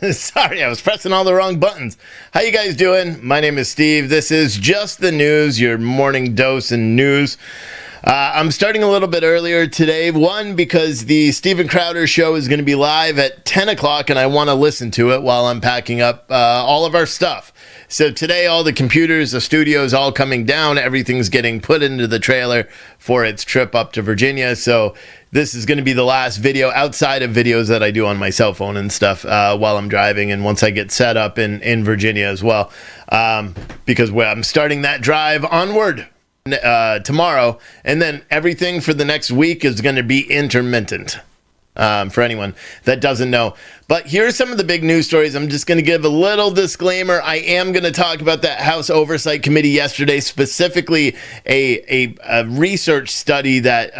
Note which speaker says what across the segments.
Speaker 1: Sorry, I was pressing all the wrong buttons. How you guys doing? My name is Steve. This is Just the News, your morning dose in news. I'm starting a little bit earlier today. One, because the Steven Crowder show is going to be live at 10 o'clock, and I want to listen to it while I'm packing up all of our stuff. So today, all the computers, the studio's all coming down. Everything's getting put into the trailer for its trip up to Virginia. So this is going to be the last video outside of videos that I do on my cell phone and stuff while I'm driving, and once I get set up in Virginia as well, because I'm starting that drive onward tomorrow, and then everything for the next week is going to be intermittent. For anyone that doesn't know. But here's some of the big news stories. I'm just going to give a little disclaimer. I am going to talk about that House Oversight Committee yesterday, specifically a research study that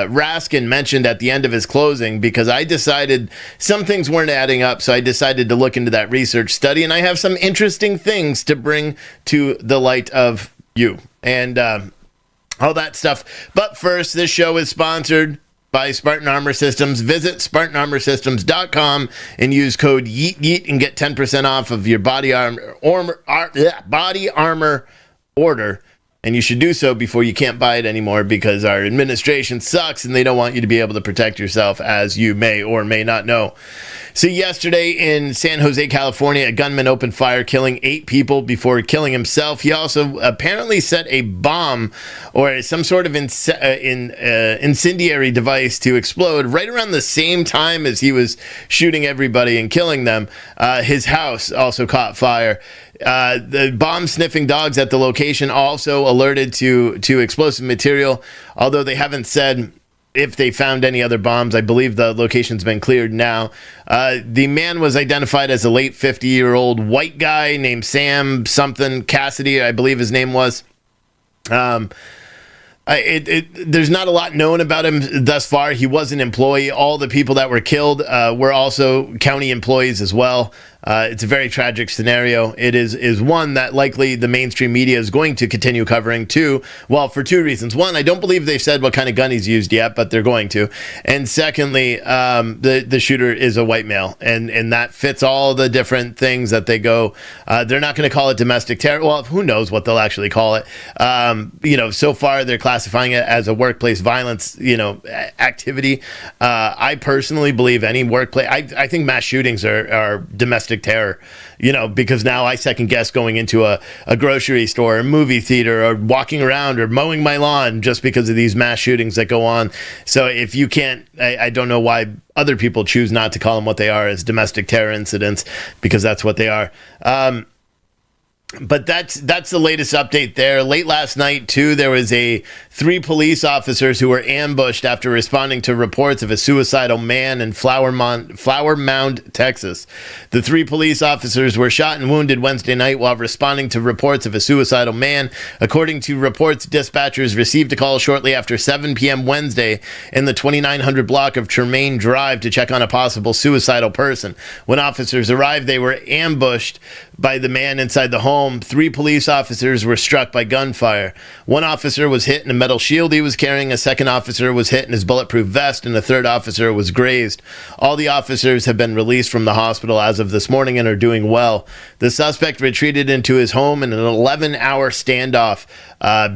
Speaker 1: Raskin mentioned at the end of his closing, because I decided some things weren't adding up, so I decided to look into that research study, and I have some interesting things to bring to the light of you and all that stuff. But first, this show is sponsored by Spartan Armor Systems. Visit SpartanArmorSystems.com and use code YEET and get 10% off of your body armor order. And you should do so before you can't buy it anymore, because our administration sucks and they don't want you to be able to protect yourself, as you may or may not know. So yesterday in San Jose, California, a gunman opened fire, killing 8 people before killing himself. He also apparently set a bomb or some sort of incendiary device to explode right around the same time as he was shooting everybody and killing them. His house also caught fire. The bomb-sniffing dogs at the location also alerted to explosive material, although they haven't said if they found any other bombs. I believe the location's been cleared now. The man was identified as a late 50-year-old white guy named Sam something Cassidy, I believe his name was. There's not a lot known about him thus far. He was an employee. All the people that were killed were also county employees as well. It's a very tragic scenario. It is one that likely the mainstream media is going to continue covering too. Well, for 2 reasons. One, I don't believe they've said what kind of gun he's used yet, but they're going to. And secondly, the shooter is a white male, and that fits all the different things that they go. They're not going to call it domestic terror. Well, who knows what they'll actually call it? So far they're classifying it as a workplace violence, activity. I personally believe any workplace. I think mass shootings are domestic terror, because now I second guess going into a grocery store, a movie theater, or walking around or mowing my lawn just because of these mass shootings that go on. So if you can't, I don't know why other people choose not to call them what they are, as domestic terror incidents, because that's what they are. But that's the latest update there. Late last night, too, there was 3 police officers who were ambushed after responding to reports of a suicidal man in Flower Mound, Texas. The 3 police officers were shot and wounded Wednesday night while responding to reports of a suicidal man. According to reports, dispatchers received a call shortly after 7 p.m. Wednesday in the 2900 block of Tremaine Drive to check on a possible suicidal person. When officers arrived, they were ambushed by the man inside the home. 3 police officers were struck by gunfire. 1 officer was hit in a metal shield he was carrying, a 2nd officer was hit in his bulletproof vest, and a 3rd officer was grazed. All the officers have been released from the hospital as of this morning and are doing well. The suspect retreated into his home, and an 11-hour standoff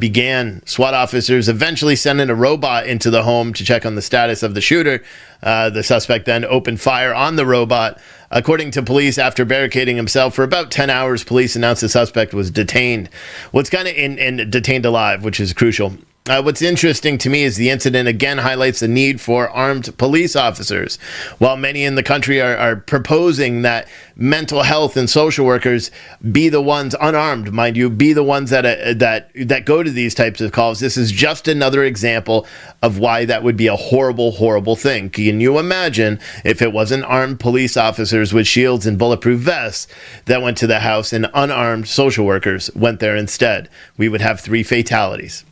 Speaker 1: began. SWAT officers eventually sent in a robot into the home to check on the status of the shooter. The suspect then opened fire on the robot. According to police, after barricading himself for about 10 hours, police announced the suspect was detained. What's kind of detained alive, which is crucial. What's interesting to me is the incident again highlights the need for armed police officers. While many in the country are proposing that mental health and social workers be the ones, unarmed, mind you, be the ones that go to these types of calls, this is just another example of why that would be a horrible, horrible thing. Can you imagine if it wasn't armed police officers with shields and bulletproof vests that went to the house and unarmed social workers went there instead? We would have 3 fatalities.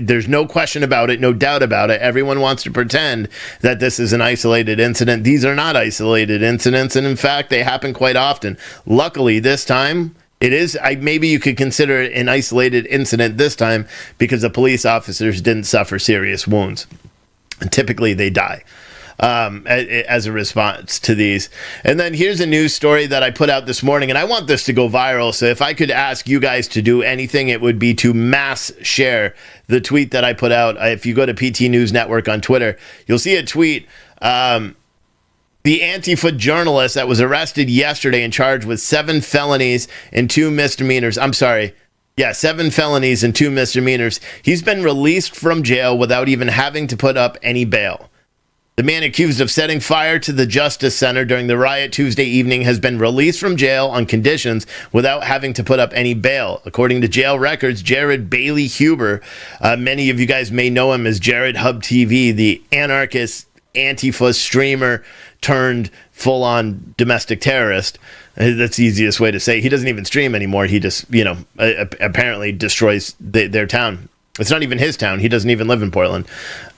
Speaker 1: There's no question about it, no doubt about it. Everyone wants to pretend that this is an isolated incident. These are not isolated incidents, and in fact, they happen quite often. Luckily, this time, it is, maybe you could consider it an isolated incident this time because the police officers didn't suffer serious wounds. And typically, they die. as a response to these. And then here's a news story that I put out this morning, and I want this to go viral. So if I could ask you guys to do anything, it would be to mass share the tweet that I put out. If you go to PT News Network on Twitter, you'll see a tweet. The Antifa journalist that was arrested yesterday and charged with 7 felonies and 2 misdemeanors. 7 felonies and 2 misdemeanors. He's been released from jail without even having to put up any bail. The man accused of setting fire to the Justice Center during the riot Tuesday evening has been released from jail on conditions without having to put up any bail. According to jail records, Jared Bailey Huber, many of you guys may know him as Jared Hub TV, the anarchist Antifa streamer turned full-on domestic terrorist. That's the easiest way to say. He doesn't even stream anymore. He just, apparently destroys their town. It's not even his town. He doesn't even live in Portland.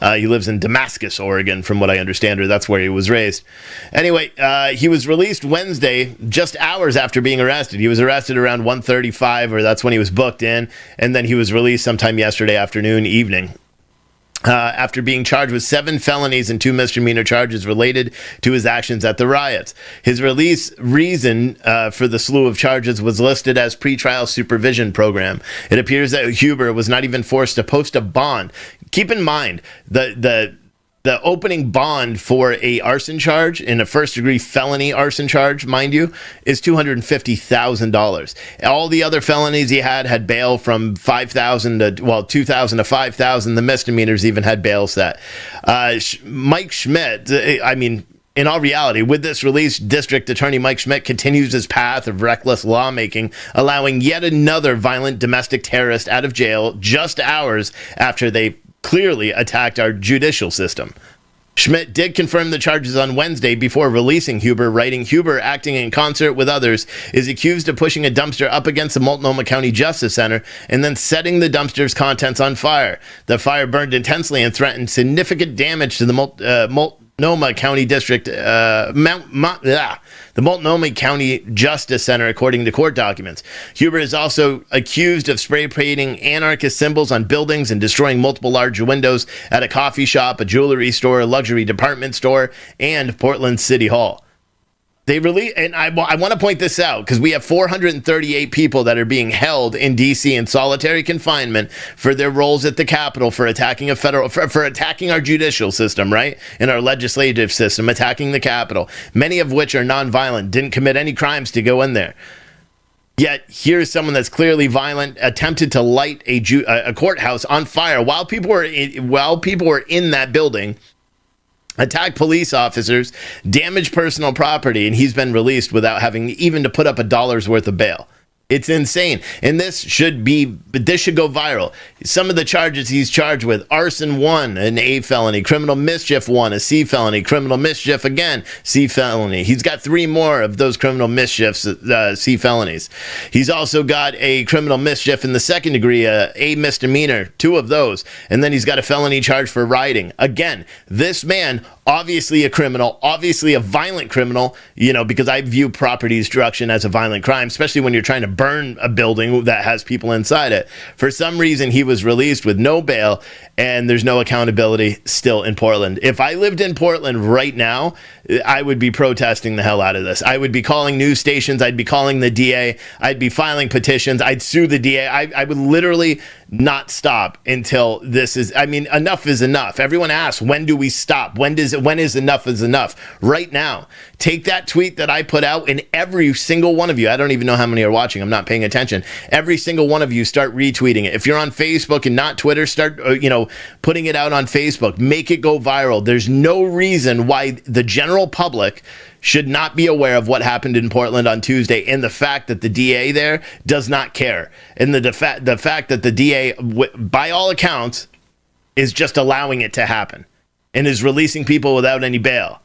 Speaker 1: He lives in Damascus, Oregon, from what I understand, or that's where he was raised. Anyway, he was released Wednesday, just hours after being arrested. He was arrested around 1:35, or that's when he was booked in, and then he was released sometime yesterday afternoon, evening. After being charged with 7 felonies and 2 misdemeanor charges related to his actions at the riots. His release reason for the slew of charges was listed as pretrial supervision program. It appears that Huber was not even forced to post a bond. Keep in mind, the opening bond for a arson charge, in a first-degree felony arson charge, mind you, is $250,000. All the other felonies he had bail from $2,000 to $5,000. The misdemeanors even had bail set. Mike Schmidt, in all reality, with this release, District Attorney Mike Schmidt continues his path of reckless lawmaking, allowing yet another violent domestic terrorist out of jail just hours after they clearly attacked our judicial system. Schmidt did confirm the charges on Wednesday before releasing Huber, writing, Huber, acting in concert with others, is accused of pushing a dumpster up against the Multnomah County Justice Center and then setting the dumpster's contents on fire. The fire burned intensely and threatened significant damage to the Multnomah County District, the Multnomah County Justice Center, according to court documents. Huber is also accused of spray painting anarchist symbols on buildings and destroying multiple large windows at a coffee shop, a jewelry store, a luxury department store, and Portland City Hall. They really, and I want to point this out because we have 438 people that are being held in D.C. in solitary confinement for their roles at the Capitol for attacking for attacking our judicial system, right? And our legislative system, attacking the Capitol, many of which are nonviolent, didn't commit any crimes to go in there. Yet here's someone that's clearly violent, attempted to light a courthouse on fire while people were in that building, attack police officers, damage personal property, and he's been released without having even to put up $1 worth of bail. It's insane. And this should go viral. Some of the charges he's charged with: arson 1, an A felony, criminal mischief 1, a C felony, criminal mischief again, C felony. He's got 3 more of those criminal mischiefs, C felonies. He's also got a criminal mischief in the second degree, A misdemeanor, 2 of those. And then he's got a felony charge for rioting. Again, this man, obviously a criminal, obviously a violent criminal, because I view property destruction as a violent crime, especially when you're trying to burn a building that has people inside it. For some reason, he was released with no bail, and there's no accountability still in Portland. If I lived in Portland right now, I would be protesting the hell out of this. I would be calling news stations. I'd be calling the DA. I'd be filing petitions. I'd sue the DA. I would literally not stop until this is, enough is enough. Everyone asks, when do we stop? When is enough is enough? Right now. Take that tweet that I put out, and every single one of you, I don't even know how many are watching, I'm not paying attention. Every single one of you start retweeting it. If you're on Facebook and not Twitter, start, putting it out on Facebook. Make it go viral. There's no reason why the general public should not be aware of what happened in Portland on Tuesday, and the fact that the DA there does not care. And the fact that the DA, by all accounts, is just allowing it to happen and is releasing people without any bail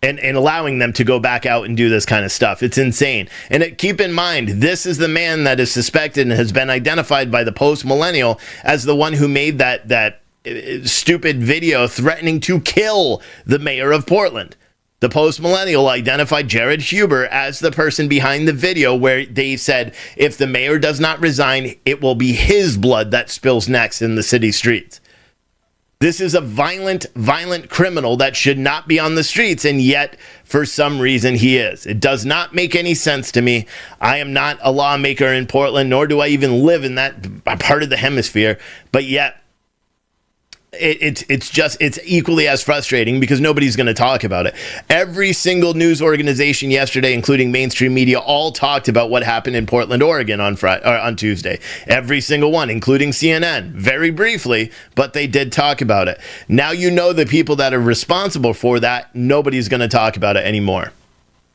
Speaker 1: and allowing them to go back out and do this kind of stuff. It's insane. And keep in mind, this is the man that is suspected and has been identified by the post-millennial as the one who made that stupid video threatening to kill the mayor of Portland. The post-millennial identified Jared Huber as the person behind the video where they said, if the mayor does not resign, it will be his blood that spills next in the city streets. This is a violent criminal that should not be on the streets, and yet, for some reason, he is. It does not make any sense to me. I am not a lawmaker in Portland, nor do I even live in that part of the hemisphere, but yet, it's equally as frustrating because nobody's going to talk about it. Every single news organization yesterday, including mainstream media, all talked about what happened in Portland, Oregon on Tuesday. Every single one, including CNN, very briefly, but they did talk about it. Now you know the people that are responsible for that. Nobody's going to talk about it anymore,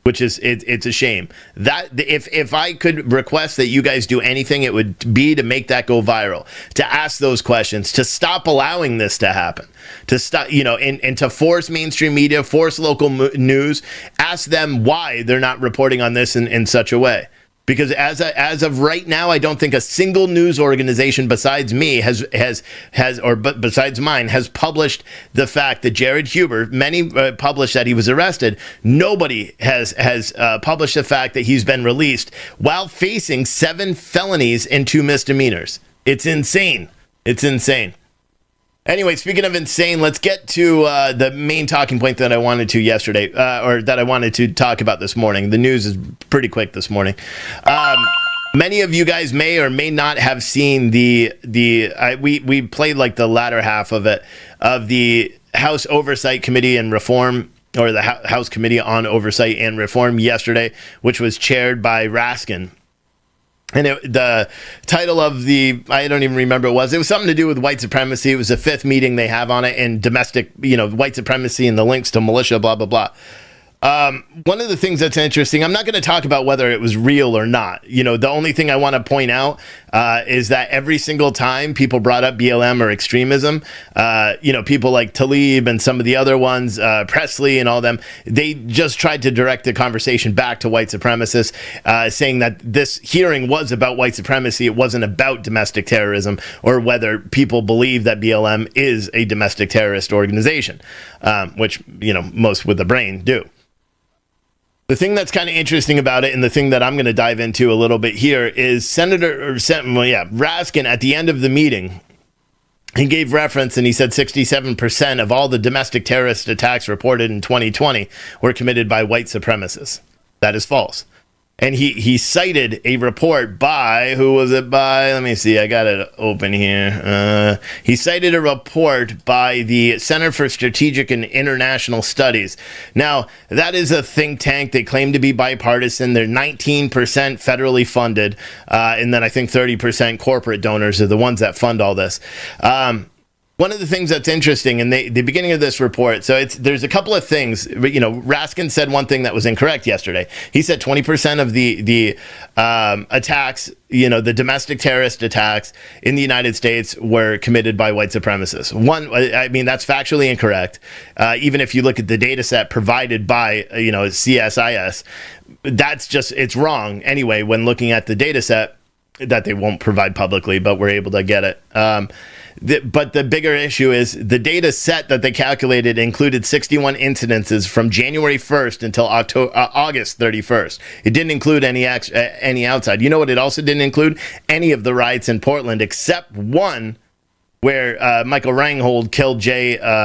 Speaker 1: which is it's a shame. That if I could request that you guys do anything, it would be to make that go viral, to ask those questions, to stop allowing this to happen, to stop, and to force mainstream media, force local news, ask them why they're not reporting on this in such a way. Because as of right now, I don't think a single news organization besides me besides mine has published the fact that Jared Huber. Many published that he was arrested. Nobody has published the fact that he's been released while facing 7 felonies and 2 misdemeanors. It's insane. It's insane. Anyway, speaking of insane, let's get to the main talking point that I wanted to yesterday, or that I wanted to talk about this morning. The news is pretty quick this morning. Many of you guys may or may not have seen we played like the latter half of it, of the House Oversight Committee and Reform, or the House Committee on Oversight and Reform yesterday, which was chaired by Raskin. And the title of I don't even remember what it was something to do with white supremacy. It was the 5th meeting they have on it, and domestic, white supremacy and the links to militia, blah, blah, blah. One of the things that's interesting, I'm not going to talk about whether it was real or not. The only thing I want to point out is that every single time people brought up BLM or extremism, people like Tlaib and some of the other ones, Presley and all them, they just tried to direct the conversation back to white supremacists, saying that this hearing was about white supremacy. It wasn't about domestic terrorism, or whether people believe that BLM is a domestic terrorist organization, which, most with the brain do. The thing that's kind of interesting about it, and the thing that I'm going to dive into a little bit here, is Raskin at the end of the meeting, he gave reference and he said 67% of all the domestic terrorist attacks reported in 2020 were committed by white supremacists. That is false. And he cited a report by, who was it by? Let me see, I got it open here. He cited a report by the Center for Strategic and International Studies. Now, that is a think tank. They claim to be bipartisan. They're 19% federally funded, and then I think 30% corporate donors are the ones that fund all this. One of the things that's interesting in the beginning of this report, so there's a couple of things. Raskin said one thing that was incorrect yesterday. He said 20% of the attacks, the domestic terrorist attacks in the United States were committed by white supremacists. That's factually incorrect. Even if you look at the data set provided by, CSIS, it's wrong anyway when looking at the data set that they won't provide publicly, but we're able to get it. But the bigger issue is the data set that they calculated included 61 incidences from January 1st until August 31st. It didn't include any outside. You know what it also didn't include? Any of the riots in Portland, except one where Michael Reinhold killed killed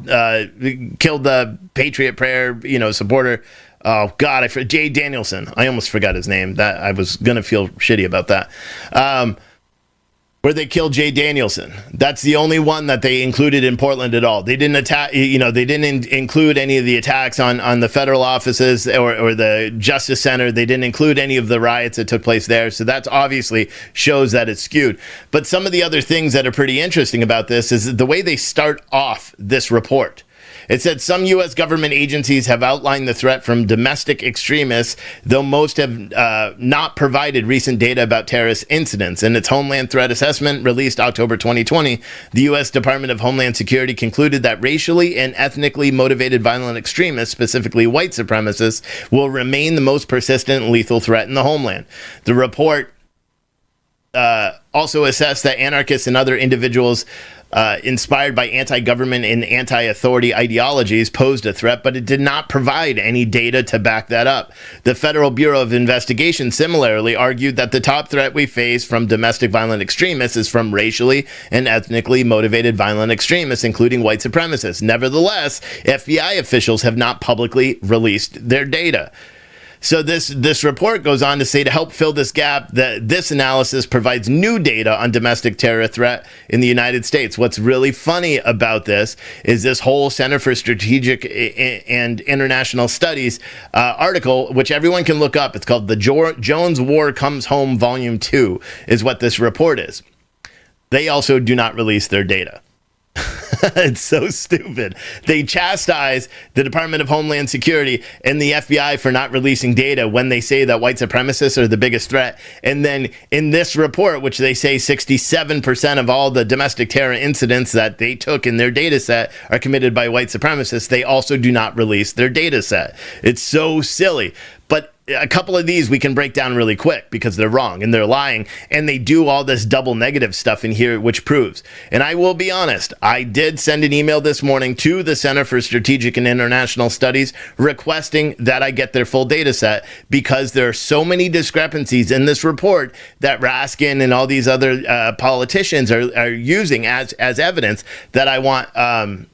Speaker 1: the Patriot Prayer, supporter. Oh God, Jay Danielson. I almost forgot his name. That I was gonna feel shitty about that. Where they killed Jay Danielson. That's the only one that they included in Portland at all. They didn't attack, they didn't include any of the attacks on the federal offices or the Justice Center. They didn't include any of the riots that took place there. So that's obviously shows that it's skewed. But some of the other things that are pretty interesting about this is the way they start off this report. It said some U.S. government agencies have outlined the threat from domestic extremists, though most have not provided recent data about terrorist incidents. In its Homeland Threat Assessment released October 2020, the U.S. Department of Homeland Security concluded that racially and ethnically motivated violent extremists, specifically white supremacists, will remain the most persistent and lethal threat in the homeland. The report also assessed that anarchists and other individuals inspired by anti-government and anti-authority ideologies posed a threat, but it did not provide any data to back that up. The Federal Bureau of Investigation similarly argued that the top threat we face from domestic violent extremists is from racially and ethnically motivated violent extremists, including white supremacists. Nevertheless, FBI officials have not publicly released their data. So this report goes on to say, to help fill this gap, that this analysis provides new data on domestic terror threat in the United States. What's really funny about this is this whole Center for Strategic and International Studies article, which everyone can look up. It's called The Jones War Comes Home Volume 2 is what this report is. They also do not release their data. It's so stupid. They chastise the Department of Homeland Security and the FBI for not releasing data when they say that white supremacists are the biggest threat. And then in this report, which they say 67% of all the domestic terror incidents that they took in their data set are committed by white supremacists, they also do not release their data set. It's so silly. But a couple of these we can break down really quick because they're wrong and they're lying, and they do all this double negative stuff in here, which proves. And I will be honest, I did send an email this morning to the Center for Strategic and International Studies requesting that I get their full data set, because there are so many discrepancies in this report that Raskin and all these other politicians are using as evidence that I want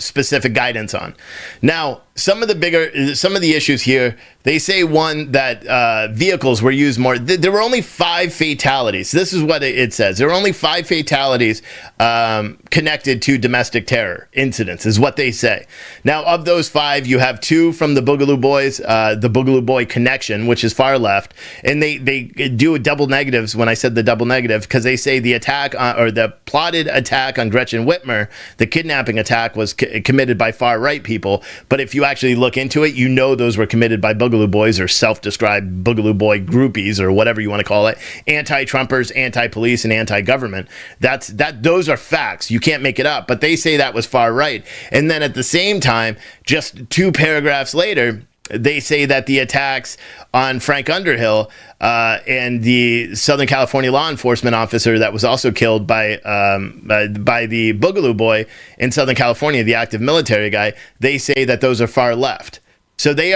Speaker 1: specific guidance on. Now, some of the issues here, they say, one, that vehicles were used more. There were only 5 fatalities. This is what it says. There were only 5 fatalities connected to domestic terror incidents, is what they say. Now, of those 5, you have 2 from the Boogaloo Boys, the Boogaloo Boy connection, which is far left. And they do double negatives when I said the double negative, because they say the attack or the plotted attack on Gretchen Whitmer, the kidnapping attack, was committed by far right people. But if you actually look into it, you know those were committed by Boogaloo Boys, or self-described Boogaloo Boy groupies, or whatever you want to call it, anti-Trumpers, anti-police, and anti-government. Those are facts. You can't make it up. But they say that was far right. And then at the same time, just 2 paragraphs later, they say that the attacks on Frank Underhill and the Southern California law enforcement officer that was also killed by the Boogaloo Boy in Southern California, the active military guy, they say that those are far left. So they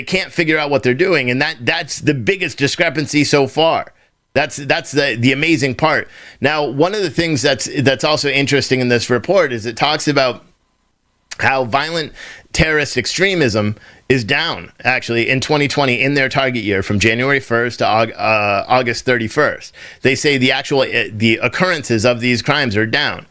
Speaker 1: can't figure out what they're doing, and that's the biggest discrepancy so far. That's the amazing part. Now, one of the things that's also interesting in this report is it talks about how violent terrorist extremism is down, actually, in 2020 in their target year, from January 1st to August 31st. They say the occurrences of these crimes are down.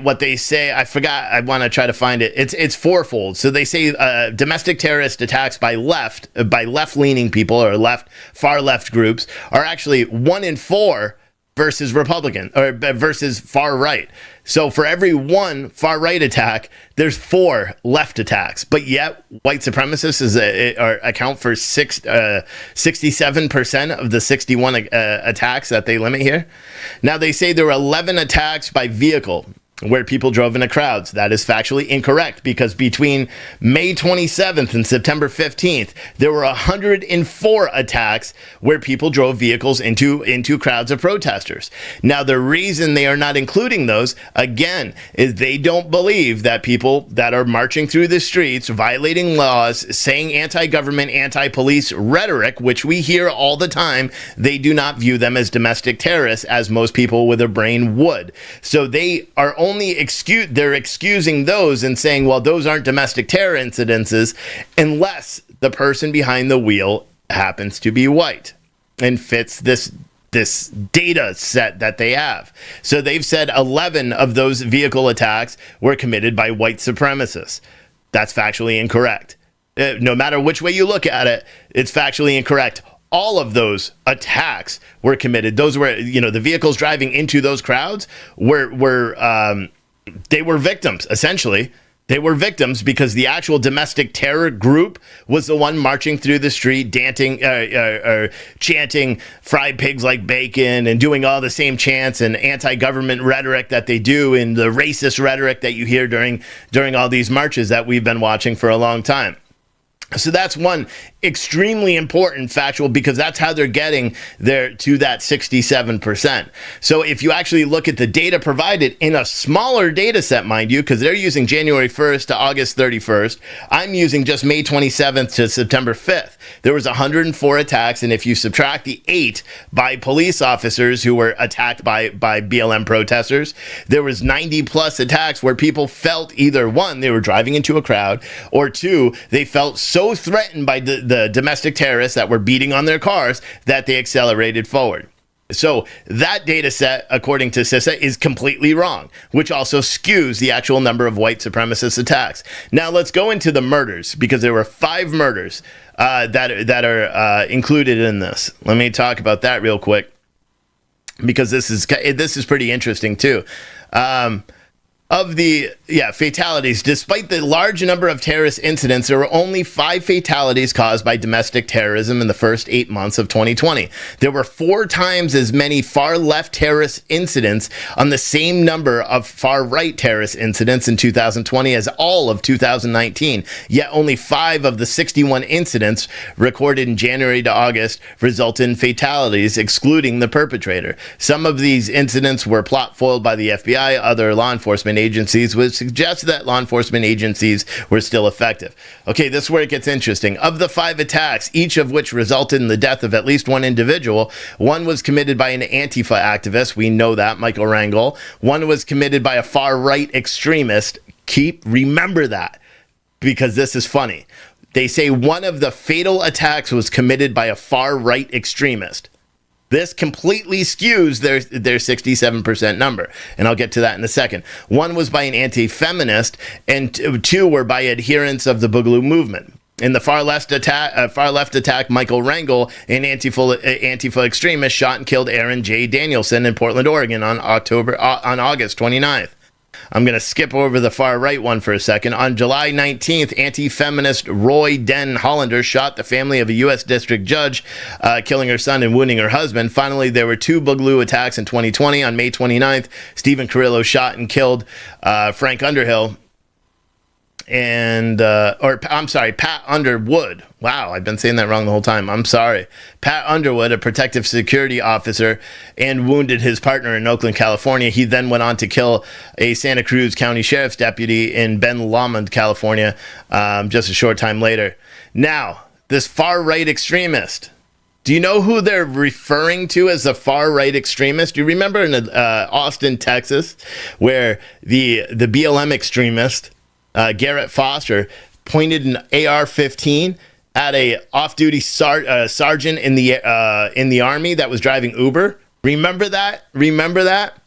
Speaker 1: What they say, I forgot, I want to try to find it. It's fourfold. So they say domestic terrorist attacks by left-leaning people, or far left groups, are actually 1 in 4 versus Republican, or versus far right. So for every 1 far right attack, there's 4 left attacks. But yet, white supremacists account for 67% of the 61 attacks that they limit here. Now, they say there were 11 attacks by vehicle where people drove into crowds. That is factually incorrect, because between May 27th and September 15th, there were 104 attacks where people drove vehicles into crowds of protesters. Now, the reason they are not including those, again, is they don't believe that people that are marching through the streets, violating laws, saying anti-government, anti-police rhetoric, which we hear all the time, they do not view them as domestic terrorists, as most people with a brain would. So they are they're excusing those and saying, well, those aren't domestic terror incidences, unless the person behind the wheel happens to be white and fits this data set that they have. So they've said 11 of those vehicle attacks were committed by white supremacists. That's factually incorrect. No matter which way you look at it, it's factually incorrect. All of those attacks were committed. Those were, the vehicles driving into those crowds they were victims, essentially. They were victims because the actual domestic terror group was the one marching through the street, dancing, chanting "fried pigs like bacon" and doing all the same chants and anti-government rhetoric that they do, and the racist rhetoric that you hear during all these marches that we've been watching for a long time. So that's one extremely important factual, because that's how they're getting there to that 67%. So if you actually look at the data provided in a smaller data set, mind you, because they're using January 1st to August 31st, I'm using just May 27th to September 5th. There was 104 attacks, and if you subtract the 8 by police officers who were attacked by BLM protesters, there was 90 plus attacks where people felt either one, they were driving into a crowd, or two, they felt so threatened by the domestic terrorists that were beating on their cars that they accelerated forward. So that data set, according to CISA, is completely wrong, which also skews the actual number of white supremacist attacks. Now let's go into the murders, because there were 5 murders that are included in this. Let me talk about that real quick, because this is pretty interesting too. Of the fatalities, despite the large number of terrorist incidents, there were only 5 fatalities caused by domestic terrorism in the first 8 months of 2020. There were 4 times as many far-left terrorist incidents on the same number of far-right terrorist incidents in 2020 as all of 2019, yet only 5 of the 61 incidents recorded in January to August resulted in fatalities, excluding the perpetrator. Some of these incidents were plot foiled by the FBI, other law enforcement agencies, which suggests that law enforcement agencies were still effective. Okay, this is where it gets interesting. Of the 5 attacks, each of which resulted in the death of at least one individual, one was committed by an Antifa activist, we know that, Michael Rangel. One was committed by a far-right extremist. Remember that, because this is funny. They say one of the fatal attacks was committed by a far-right extremist. This completely skews their 67% number, and I'll get to that in a second. One was by an anti-feminist, and 2 were by adherents of the Boogaloo movement. In the far left attack, Michael Rangel, an Antifa extremist, shot and killed Aaron J. Danielson in Portland, Oregon on August 29th. I'm going to skip over the far right one for a second. On July 19th, anti-feminist Roy Den Hollander shot the family of a U.S. district judge, killing her son and wounding her husband. Finally, there were 2 Boogaloo attacks in 2020. On May 29th, Stephen Carrillo shot and killed Frank Underhill. Pat Underwood. Wow, I've been saying that wrong the whole time. I'm sorry. Pat Underwood, a protective security officer, and wounded his partner in Oakland, California. He then went on to kill a Santa Cruz County Sheriff's deputy in Ben Lomond, California, just a short time later. Now, this far-right extremist, do you know who they're referring to as a far-right extremist? Do you remember in Austin, Texas, where the BLM extremist, Garrett Foster, pointed an AR-15 at a off-duty sergeant in the Army that was driving Uber? Remember that?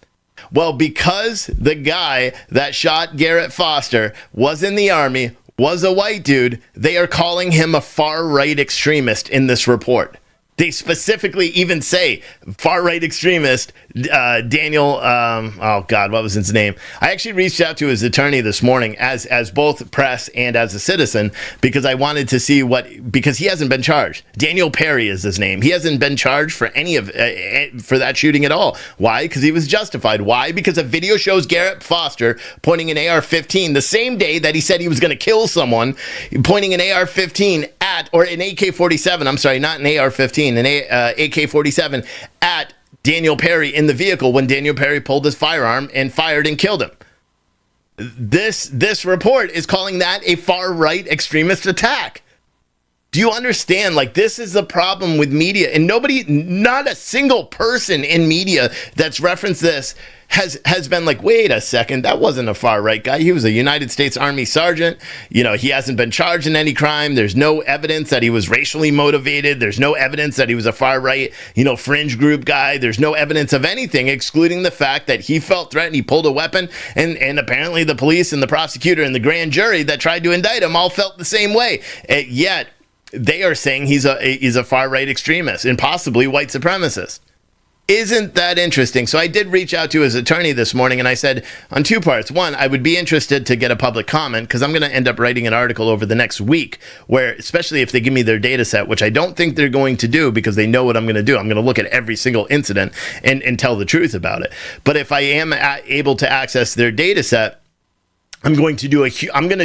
Speaker 1: Well, because the guy that shot Garrett Foster was in the Army, was a white dude, they are calling him a far-right extremist in this report. They specifically even say far-right extremist Daniel, what was his name? I actually reached out to his attorney this morning as both press and as a citizen, because I wanted to see because he hasn't been charged. Daniel Perry is his name. He hasn't been charged for for that shooting at all. Why? Because he was justified. Why? Because a video shows Garrett Foster pointing an AR-15 the same day that he said he was going to kill someone, pointing an AR-15 or an AK-47, I'm sorry, not an AR-15, an AK-47 at Daniel Perry in the vehicle when Daniel Perry pulled his firearm and fired and killed him. This report is calling that a far-right extremist attack. Do you understand? This is the problem with media, and not a single person in media that's referenced this has been like, wait a second, that wasn't a far right guy. He was a United States Army sergeant. He hasn't been charged in any crime. There's no evidence that he was racially motivated. There's no evidence that he was a far right, fringe group guy. There's no evidence of anything, excluding the fact that he felt threatened. He pulled a weapon, and apparently the police and the prosecutor and the grand jury that tried to indict him all felt the same way. Yet they are saying he's a far right extremist and possibly white supremacist. Isn't that interesting? So I did reach out to his attorney this morning, and I said on 2 parts. One, I would be interested to get a public comment, because I'm going to end up writing an article over the next week where, especially if they give me their data set, which I don't think they're going to do because they know what I'm going to do. I'm going to look at every single incident and tell the truth about it. But if I am able to access their data set, I'm going to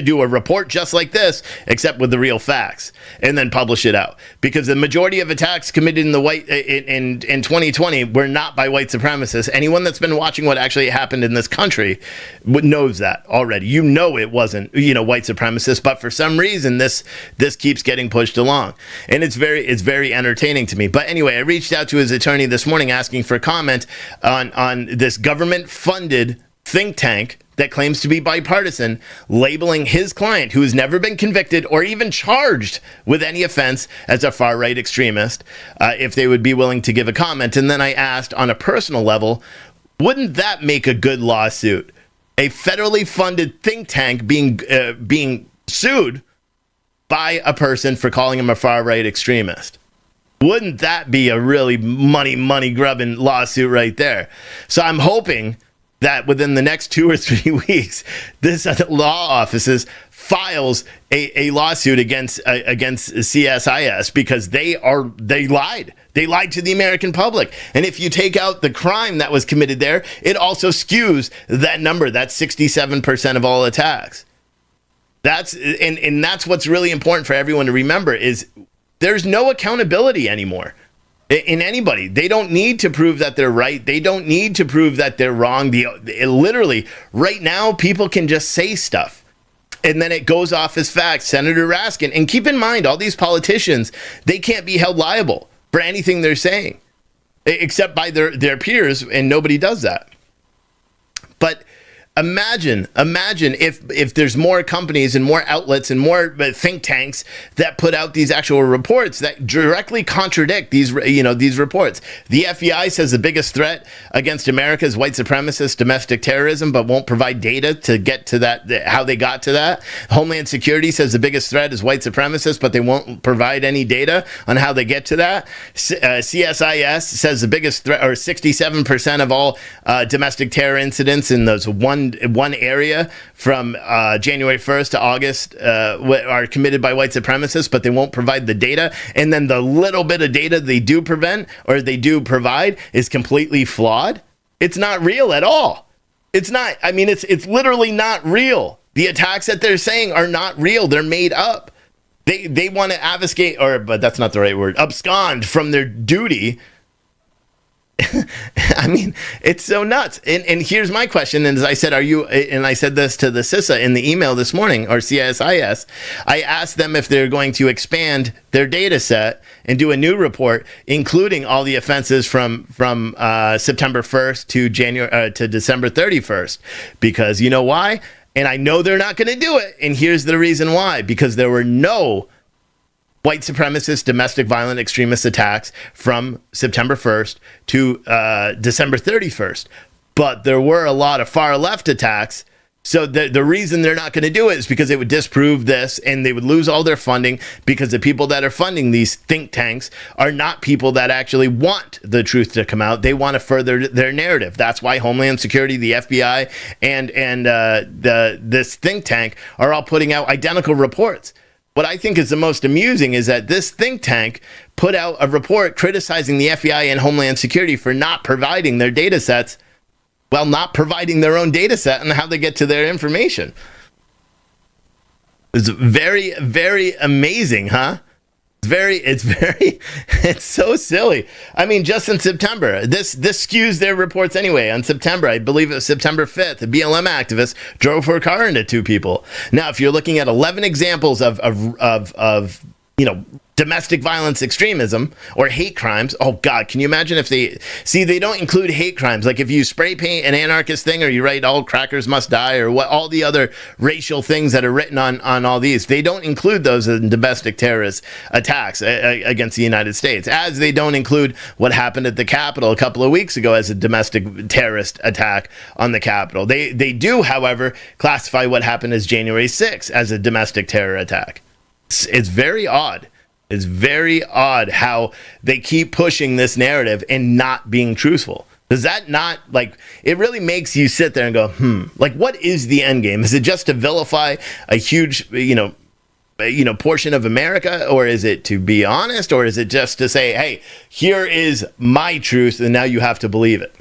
Speaker 1: do a report just like this, except with the real facts, and then publish it out. Because the majority of attacks committed in 2020 were not by white supremacists. Anyone that's been watching what actually happened in this country knows that already. You know it wasn't, white supremacists, but for some reason this keeps getting pushed along, and it's very entertaining to me. But anyway, I reached out to his attorney this morning asking for comment on this government-funded think tank that claims to be bipartisan, labeling his client, who has never been convicted or even charged with any offense, as a far-right extremist, if they would be willing to give a comment. And then I asked, on a personal level, wouldn't that make a good lawsuit? A federally funded think tank being sued by a person for calling him a far-right extremist. Wouldn't that be a really money-grubbing lawsuit right there? So I'm hoping that within the next 2 or 3 weeks, this law offices files a lawsuit against CSIS, because they lied. They lied to the American public. And if you take out the crime that was committed there, it also skews that number. That's 67% of all attacks. That's what's really important for everyone to remember, is there's no accountability anymore in anybody. They don't need to prove that they're right. They don't need to prove that they're wrong. Literally, right now, people can just say stuff, and then it goes off as facts. Senator Raskin, and keep in mind, all these politicians, they can't be held liable for anything they're saying, except by their peers, and nobody does that. But Imagine if there's more companies and more outlets and more think tanks that put out these actual reports that directly contradict these reports. The FBI says the biggest threat against America is white supremacist domestic terrorism, but won't provide data to get to that, how they got to that. Homeland Security says the biggest threat is white supremacists, but they won't provide any data on how they get to that. CSIS says the biggest threat, or 67% of all domestic terror incidents in those one area from January 1st to August are committed by white supremacists, but they won't provide the data. And then the little bit of data they do provide is completely flawed. It's not real at all. It's not. I mean, it's literally not real. The attacks that they're saying are not real. They're made up. They want to obfuscate, but that's not the right word, abscond from their duty. I mean, it's so nuts. And here's my question. And as I said, and I said this to the CISA in the email this morning, or CSIS, I asked them if they're going to expand their data set and do a new report, including all the offenses from September 1st to December 31st. Because you know why? And I know they're not going to do it. And here's the reason why. Because there were no white supremacist domestic violent extremist attacks from September 1st to December 31st. But there were a lot of far left attacks. So the reason they're not going to do it is because it would disprove this, and they would lose all their funding, because the people that are funding these think tanks are not people that actually want the truth to come out. They want to further their narrative. That's why Homeland Security, the FBI, and this think tank are all putting out identical reports. What I think is the most amusing is that this think tank put out a report criticizing the FBI and Homeland Security for not providing their data sets, while not providing their own data set and how they get to their information. It's very, very amazing, huh? It's so silly. I mean, just in September, this skews their reports anyway. On September, I believe it was September 5th, a BLM activist drove her car into 2 people. Now, if you're looking at 11 examples of domestic violence extremism or hate crimes. Oh God, can you imagine if they don't include hate crimes. Like if you spray paint an anarchist thing, or you write all crackers must die, or what, all the other racial things that are written on all these, they don't include those in domestic terrorist attacks against the United States, as they don't include what happened at the Capitol a couple of weeks ago as a domestic terrorist attack on the Capitol. They do, however, classify what happened as January 6th as a domestic terror attack. It's very odd. It's very odd how they keep pushing this narrative and not being truthful. Does that not, like, it really makes you sit there and go, like, what is the end game? Is it just to vilify a huge, portion of America, or is it to be honest, or is it just to say, hey, here is my truth, and now you have to believe it?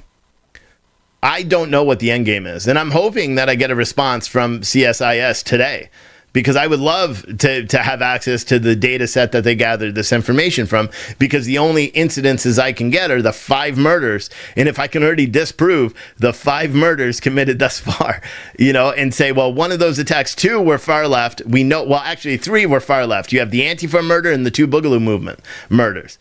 Speaker 1: I don't know what the end game is. And I'm hoping that I get a response from CSIS today, because I would love to have access to the data set that they gathered this information from, because the only incidences I can get are the 5 murders. And if I can already disprove the 5 murders committed thus far, and say, well, one of those attacks, 2 were far left. We know, well, actually 3 were far left. You have the Antifa murder and the 2 Boogaloo movement murders.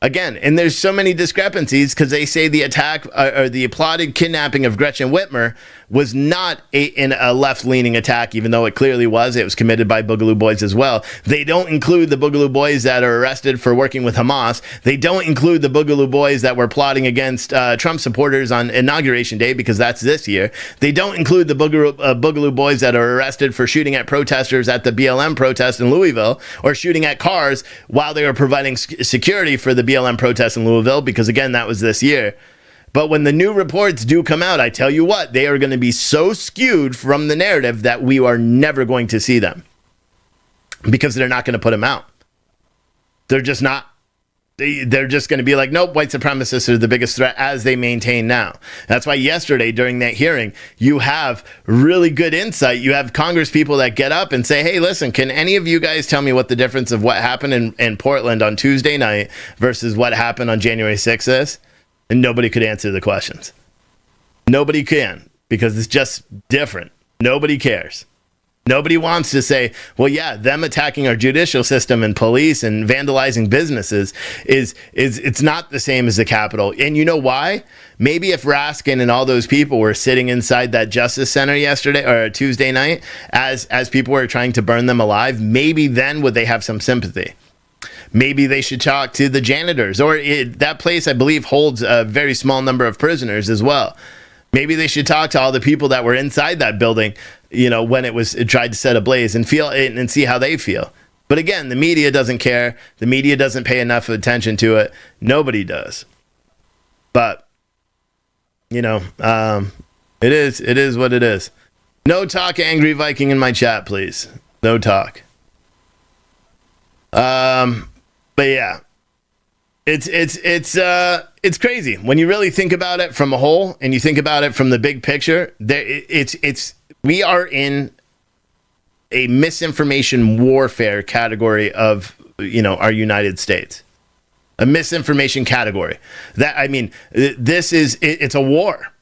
Speaker 1: Again, and there's so many discrepancies, because they say the attack or the applauded kidnapping of Gretchen Whitmer was not a left-leaning attack, even though it clearly was. It was committed by Boogaloo Boys as well. They don't include the Boogaloo Boys that are arrested for working with Hamas. They don't include the Boogaloo Boys that were plotting against Trump supporters on Inauguration Day, because that's this year. They don't include the Boogaloo Boys that are arrested for shooting at protesters at the BLM protest in Louisville, or shooting at cars while they were providing security for the BLM protest in Louisville, because again, that was this year. But when the new reports do come out, I tell you what, they are going to be so skewed from the narrative that we are never going to see them, because they're not going to put them out. They're just not. They're just going to be like, nope, white supremacists are the biggest threat, as they maintain now. That's why yesterday during that hearing, you have really good insight. You have Congress people that get up and say, hey, listen, can any of you guys tell me what the difference of what happened in Portland on Tuesday night versus what happened on January 6th is? And nobody could answer the questions. Nobody can, because it's just different. Nobody cares. Nobody wants to say, well, yeah, them attacking our judicial system and police and vandalizing businesses it's not the same as the Capitol. And you know why? Maybe if Raskin and all those people were sitting inside that Justice Center yesterday or Tuesday night as people were trying to burn them alive, maybe then would they have some sympathy. Maybe they should talk to the janitors, or that place, I believe, holds a very small number of prisoners as well. Maybe they should talk to all the people that were inside that building, when it tried to set ablaze, and feel it and see how they feel. But again, the media doesn't care. The media doesn't pay enough attention to it. Nobody does. But, it is what it is. No talk, Angry Viking, in my chat, please. No talk. But yeah, it's crazy when you really think about it from a whole, and you think about it from the big picture. We are in a misinformation warfare category of our United States, a misinformation category. It's a war.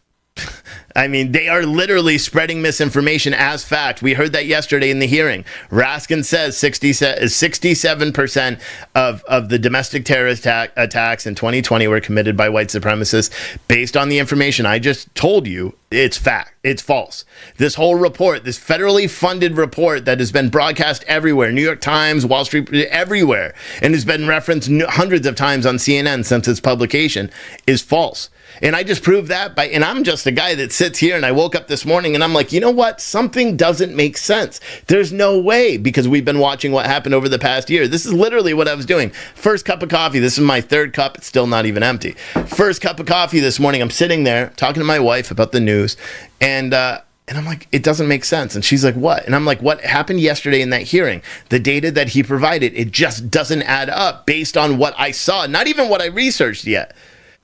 Speaker 1: They are literally spreading misinformation as fact. We heard that yesterday in the hearing. Raskin says 67% of the domestic terrorist attacks in 2020 were committed by white supremacists. Based on the information I just told you, it's fact. It's false. This whole report, this federally funded report that has been broadcast everywhere, New York Times, Wall Street, everywhere, and has been referenced hundreds of times on CNN since its publication, is false. And I just proved that and I'm just a guy that sits here, and I woke up this morning and I'm like, you know what? Something doesn't make sense. There's no way, because we've been watching what happened over the past year. This is literally what I was doing. First cup of coffee. This is my 3rd cup. It's still not even empty. First cup of coffee this morning. I'm sitting there talking to my wife about the news, and I'm like, it doesn't make sense. And she's like, what? And I'm like, what happened yesterday in that hearing? The data that he provided, it just doesn't add up based on what I saw, not even what I researched yet.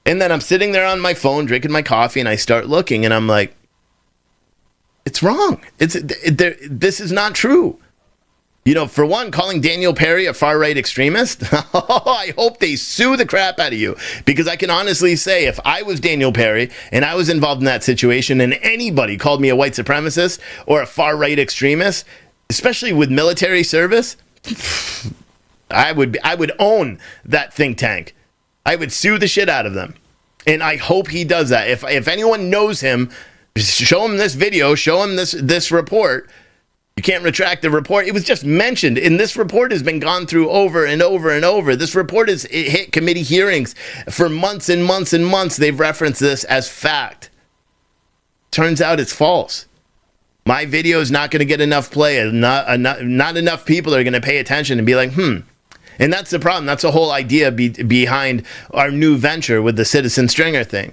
Speaker 1: And then I'm sitting there on my phone, drinking my coffee, and I start looking, and I'm like, it's wrong. This is not true. For one, calling Daniel Perry a far-right extremist, I hope they sue the crap out of you. Because I can honestly say, if I was Daniel Perry and I was involved in that situation, and anybody called me a white supremacist or a far-right extremist, especially with military service, I would own that think tank. I would sue the shit out of them. And I hope he does that. If anyone knows him, show him this video, show him this report. You can't retract the report. It was just mentioned, and this report has been gone through over and over and over. This report has hit committee hearings for months and months and months. They've referenced this as fact. Turns out it's false. My video is not going to get enough play. Not enough people are going to pay attention and be like, And that's the problem. That's the whole idea behind our new venture with the Citizen Stringer thing.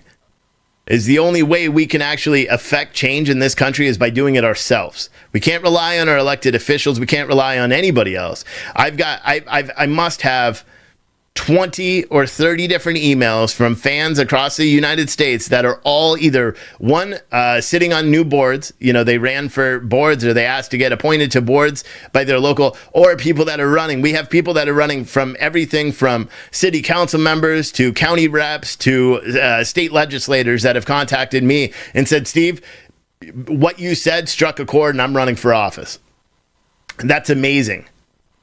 Speaker 1: Is the only way we can actually affect change in this country is by doing it ourselves. We can't rely on our elected officials. We can't rely on anybody else. I must have 20 or 30 different emails from fans across the United States that are all either sitting on new boards, they ran for boards or they asked to get appointed to boards by their local, or people that are running. We have people that are running from everything from city council members to county reps to state legislators that have contacted me and said, Steve, what you said struck a chord and I'm running for office. That's amazing.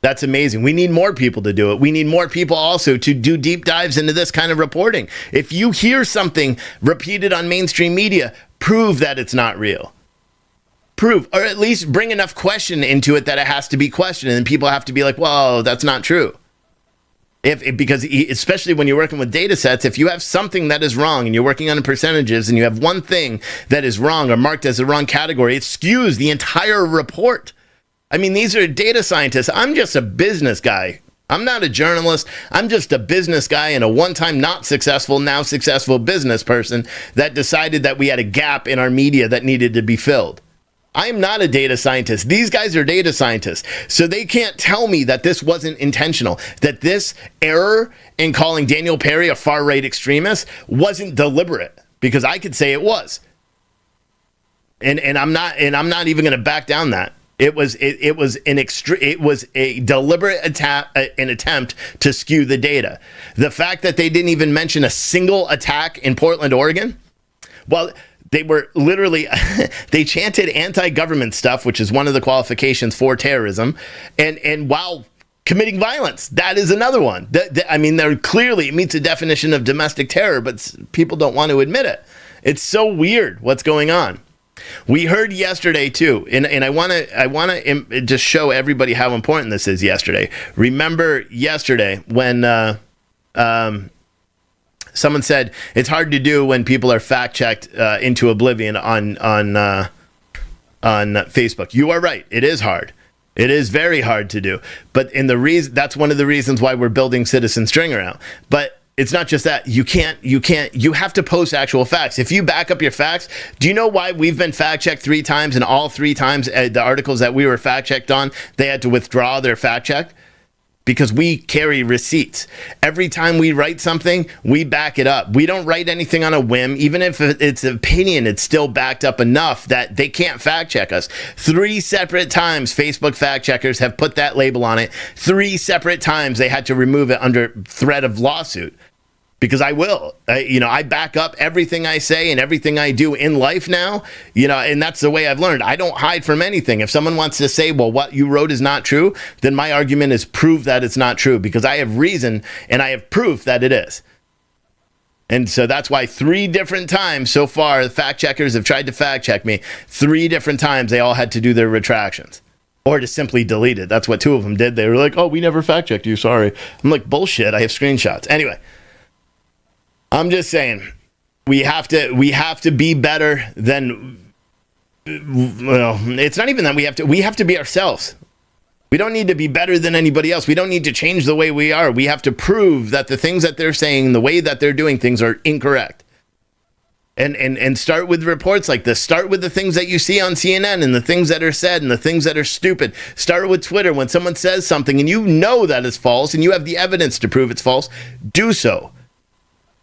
Speaker 1: That's amazing. We need more people to do it. We need more people also to do deep dives into this kind of reporting. If you hear something repeated on mainstream media, prove that it's not real. Prove, or at least bring enough question into it that it has to be questioned, and people have to be like, whoa, that's not true. Because especially when you're working with data sets, if you have something that is wrong and you're working on percentages and you have one thing that is wrong or marked as the wrong category, it skews the entire report. I mean, these are data scientists. I'm just a business guy. I'm not a journalist. I'm just a business guy and a one-time not successful, now successful business person that decided that we had a gap in our media that needed to be filled. I'm not a data scientist. These guys are data scientists. So they can't tell me that this wasn't intentional, that this error in calling Daniel Perry a far-right extremist wasn't deliberate, because I could say it was. And I'm not even going to back down that. It was a deliberate attempt to skew the data. The fact that they didn't even mention a single attack in Portland, Oregon, well, they were literally they chanted anti-government stuff, which is one of the qualifications for terrorism, and while committing violence, that is another one. I mean, they're clearly, it meets the definition of domestic terror, but people don't want to admit it. It's so weird what's going on. We heard yesterday too, and I want to just show everybody how important this is. Yesterday, remember yesterday when someone said it's hard to do when people are fact checked into oblivion on Facebook. You are right; it is hard. It is very hard to do. But that's one of the reasons why we're building Citizen Stringer out. But it's not just that. You have to post actual facts. If you back up your facts, do you know why we've been fact checked 3 times, and all 3 times the articles that we were fact checked on, they had to withdraw their fact check? Because we carry receipts. Every time we write something, we back it up. We don't write anything on a whim. Even if it's an opinion, it's still backed up enough that they can't fact check us. 3 separate times, Facebook fact checkers have put that label on it. 3 separate times, they had to remove it under threat of lawsuit. Because I will, I back up everything I say and everything I do in life now, and that's the way I've learned. I don't hide from anything. If someone wants to say, well, what you wrote is not true, then my argument is prove that it's not true, because I have reason and I have proof that it is. And so that's why 3 different times so far, the fact checkers have tried to fact check me. 3 different times, they all had to do their retractions or to simply delete it. That's what 2 of them did. They were like, oh, we never fact checked you. Sorry. I'm like, bullshit. I have screenshots. Anyway. I'm just saying, we have to be better than, well, it's not even that we have to be ourselves. We don't need to be better than anybody else. We don't need to change the way we are. We have to prove that the things that they're saying, the way that they're doing things are incorrect. And start with reports like this. Start with the things that you see on CNN and the things that are said and the things that are stupid. Start with Twitter. When someone says something and you know that it's false and you have the evidence to prove it's false, do so.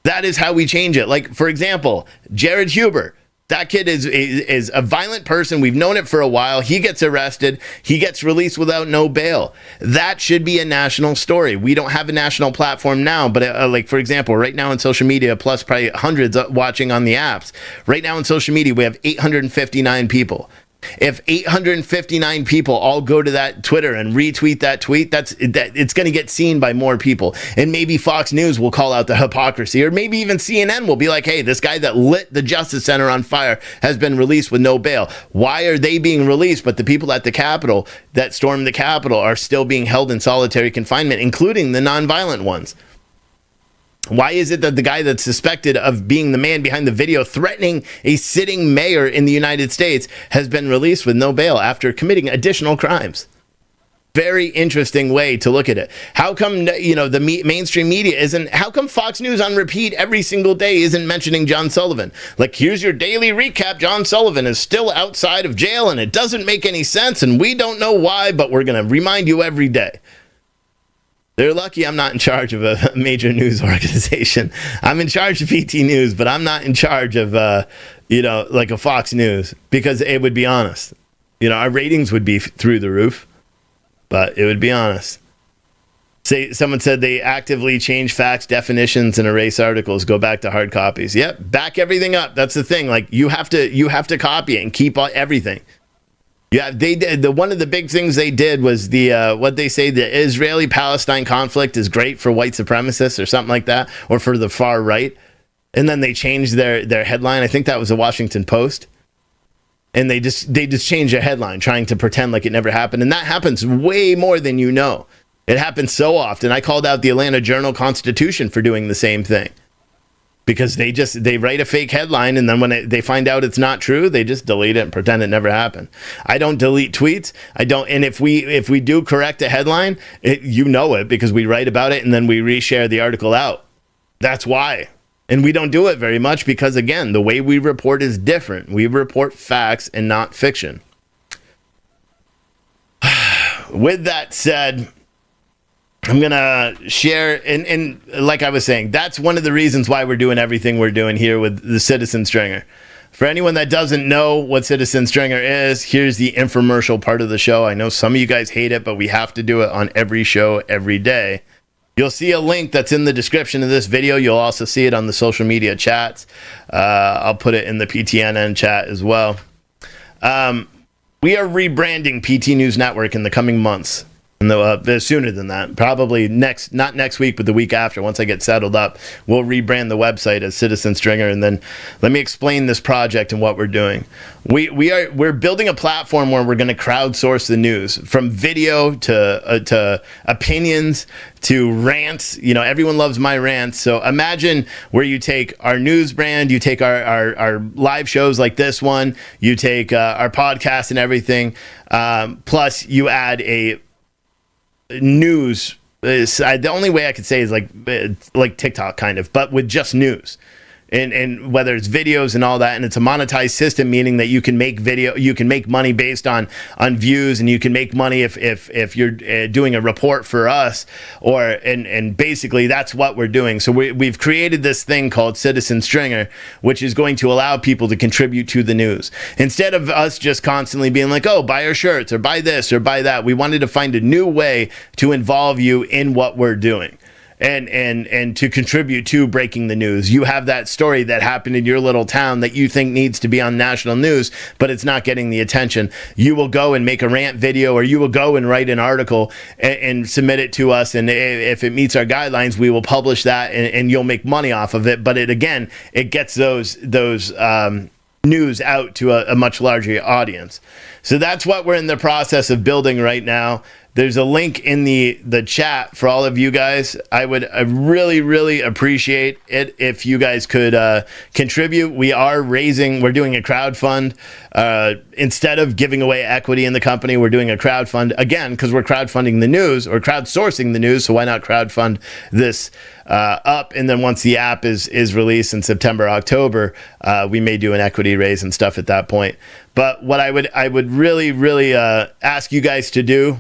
Speaker 1: That is how we change it. Like, for example, Jared Huber. That kid is a violent person. We've known it for a while. He gets arrested. He gets released without no bail. That should be a national story. We don't have a national platform now, but like, for example, right now on social media, plus probably hundreds watching on the apps. Right now on social media, we have 859 people. If 859 people all go to that Twitter and retweet that tweet, it's going to get seen by more people. And maybe Fox News will call out the hypocrisy, or maybe even CNN will be like, hey, this guy that lit the Justice Center on fire has been released with no bail. Why are they being released, but the people at the Capitol that stormed the Capitol are still being held in solitary confinement, including the nonviolent ones? Why is it that the guy that's suspected of being the man behind the video threatening a sitting mayor in the United States has been released with no bail after committing additional crimes? Very interesting way to look at it. How come, the mainstream media isn't, how come Fox News on repeat every single day isn't mentioning John Sullivan? Like, here's your daily recap. John Sullivan is still outside of jail and it doesn't make any sense and we don't know why, but we're going to remind you every day. They're lucky I'm not in charge of a major news organization. I'm in charge of PT News, but I'm not in charge of, like a Fox News, because it would be honest. Our ratings would be through the roof, but it would be honest. Someone said they actively change facts, definitions, and erase articles. Go back to hard copies. Yep, back everything up. That's the thing. Like you have to copy it and keep everything. Yeah, they did. One of the big things they did was what they say, the Israeli-Palestine conflict is great for white supremacists or something like that, or for the far right. And then they changed their headline. I think that was the Washington Post. And they just changed their headline, trying to pretend like it never happened. And that happens way more than you know. It happens so often. I called out the Atlanta Journal-Constitution for doing the same thing, because they write a fake headline, and then when they find out it's not true, they just delete it and pretend it never happened. I don't delete tweets. I don't. And if we do correct a headline, you know it, because we write about it and then we reshare the article out. That's why. And we don't do it very much because, again, the way we report is different. We report facts and not fiction. With that said, I'm going to share, and like I was saying, that's one of the reasons why we're doing everything we're doing here with the Citizen Stringer. For anyone that doesn't know what Citizen Stringer is, here's the infomercial part of the show. I know some of you guys hate it, but we have to do it on every show every day. You'll see a link that's in the description of this video. You'll also see it on the social media chats. I'll put it in the PTNN chat as well. We are rebranding PT News Network in the coming months. Sooner than that, probably not next week, but the week after. Once I get settled up, we'll rebrand the website as Citizen Stringer. And then let me explain this project and what we're doing. We're building a platform where we're going to crowdsource the news, from video to opinions to rants. Everyone loves my rants. So imagine where you take our news brand, you take our live shows like this one, you take our podcast and everything, plus you add a news. The only way I could say is like TikTok kind of, but with just news. And whether it's videos and all that, and it's a monetized system, meaning that you can make money based on views, and you can make money if you're doing a report for us, and basically that's what we're doing. So we've created this thing called Citizen Stringer, which is going to allow people to contribute to the news. Instead of us just constantly being like, oh, buy our shirts or buy this or buy that, we wanted to find a new way to involve you in what we're doing. And to contribute to breaking the news. You have that story that happened in your little town that you think needs to be on national news, but it's not getting the attention. You will go and make a rant video, or you will go and write an article and submit it to us. And if it meets our guidelines, we will publish that, and you'll make money off of it. But it gets those news out to a much larger audience. So that's what we're in the process of building right now. There's a link in the chat for all of you guys. I really, really appreciate it if you guys could contribute. We're doing a crowdfund. Instead of giving away equity in the company, we're doing a crowdfund, again, because we're crowdfunding the news, or crowdsourcing the news. So why not crowdfund this up? And then once the app is released in September, October, we may do an equity raise and stuff at that point. But what I would really, really ask you guys to do